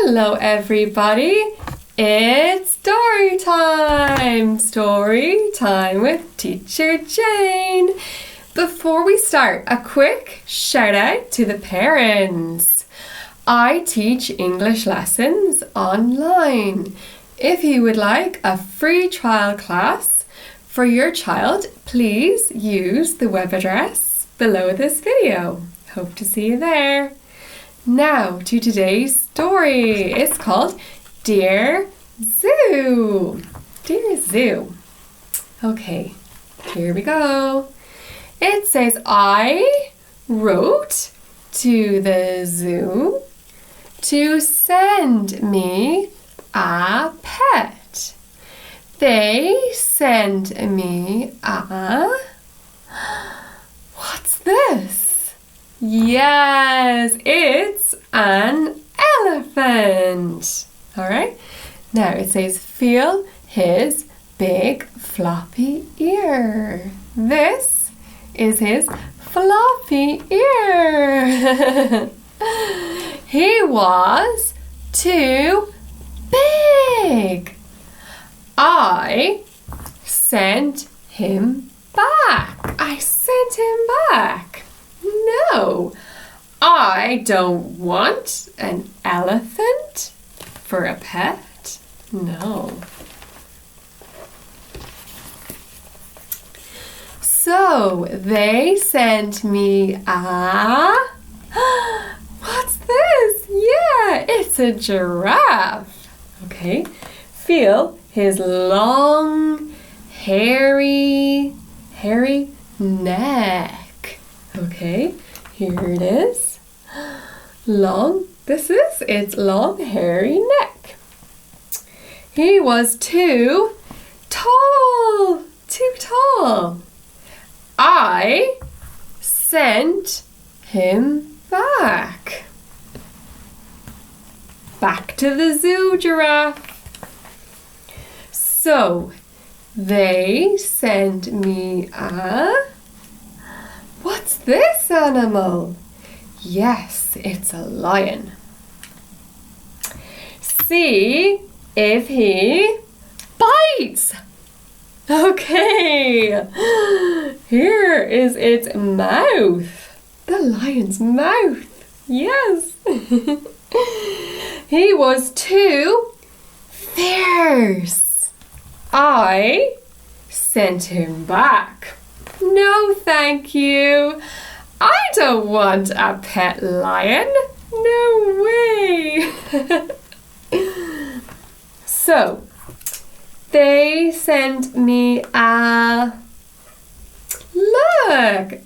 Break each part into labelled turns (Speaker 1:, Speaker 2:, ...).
Speaker 1: Hello everybody, it's story time! Story time with Teacher Jane. Before we start, a quick shout out to the parents. I teach English lessons online. If you would like a free trial class for your child, please use the web address below this video. Hope to see you there. Now to today's story. It's called Dear Zoo. Dear Zoo. Okay, here we go. It says, I wrote to the zoo to send me a pet. They sent me a... What's this? Yes, it's an elephant. All right. Now it says, feel his big floppy ear. This is his floppy ear. He was too big. I sent him back. I sent him back. No, I don't want an elephant for a pet. No. So they sent me a... What's this? Yeah, it's a giraffe. Okay, feel his long, hairy neck. Okay, here it is. Long, its long, hairy neck. He was too tall. I sent him back. Back to the zoo, giraffe. So, they sent me a... What's this animal? Yes, it's a lion. See if he bites. Okay, here is its mouth. The lion's mouth. Yes. He was too fierce. I sent him back. No, thank you. I don't want a pet lion. No way. So, they sent me a... Look.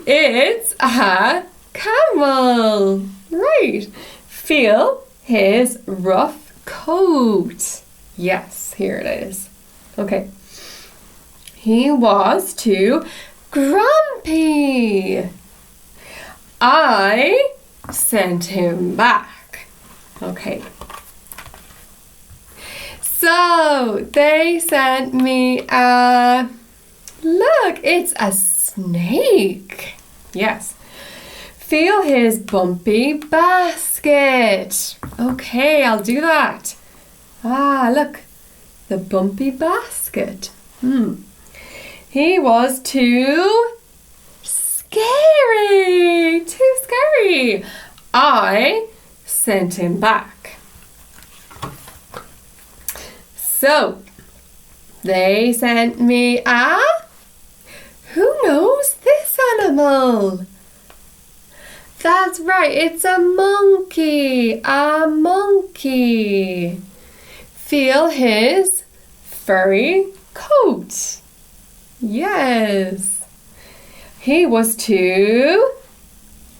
Speaker 1: It's a camel. Right. Feel his rough coat. Yes, here it is. Okay. He was too grumpy. I sent him back. Okay. So they sent me a... Look, it's a snake. Yes. Feel his bumpy basket. Okay, I'll do that. Ah, look. The bumpy basket. He was too scary. I sent him back. So, they sent me a... Who knows this animal? That's right, it's a monkey. A monkey. Feel his furry coat. Yes. He was too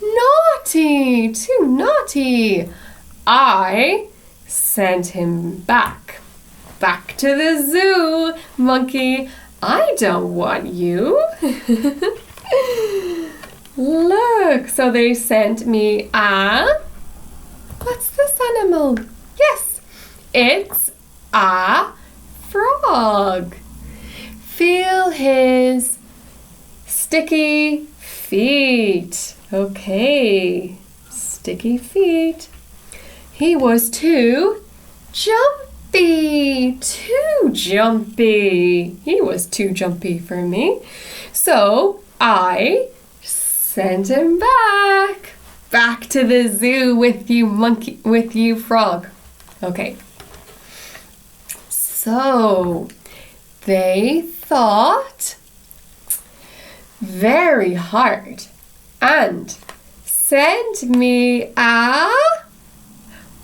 Speaker 1: naughty. I sent him back. Back to the zoo, monkey. I don't want you. Look, so they sent me a... What's this animal? Yes, it's a frog. Feel his sticky feet. Okay, sticky feet. He was too jumpy. Too jumpy. He was too jumpy for me. So I sent him back to the zoo with you frog. Okay. So they thought very hard and sent me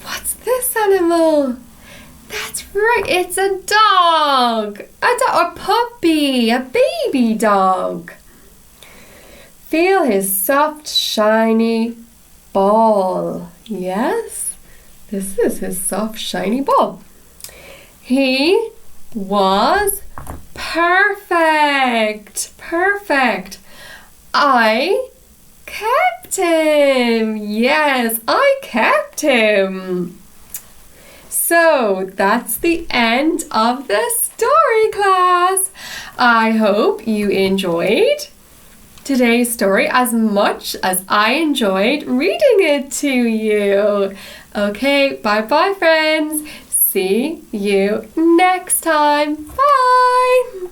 Speaker 1: what's this animal? That's right, it's a dog. A puppy, a baby dog. Feel his soft, shiny ball. Yes, this is his soft, shiny ball. He was perfect. I kept him. Yes, I kept him. So that's the end of the story, class. I hope you enjoyed today's story as much as I enjoyed reading it to you. Okay, bye-bye, friends. See you next time. Bye.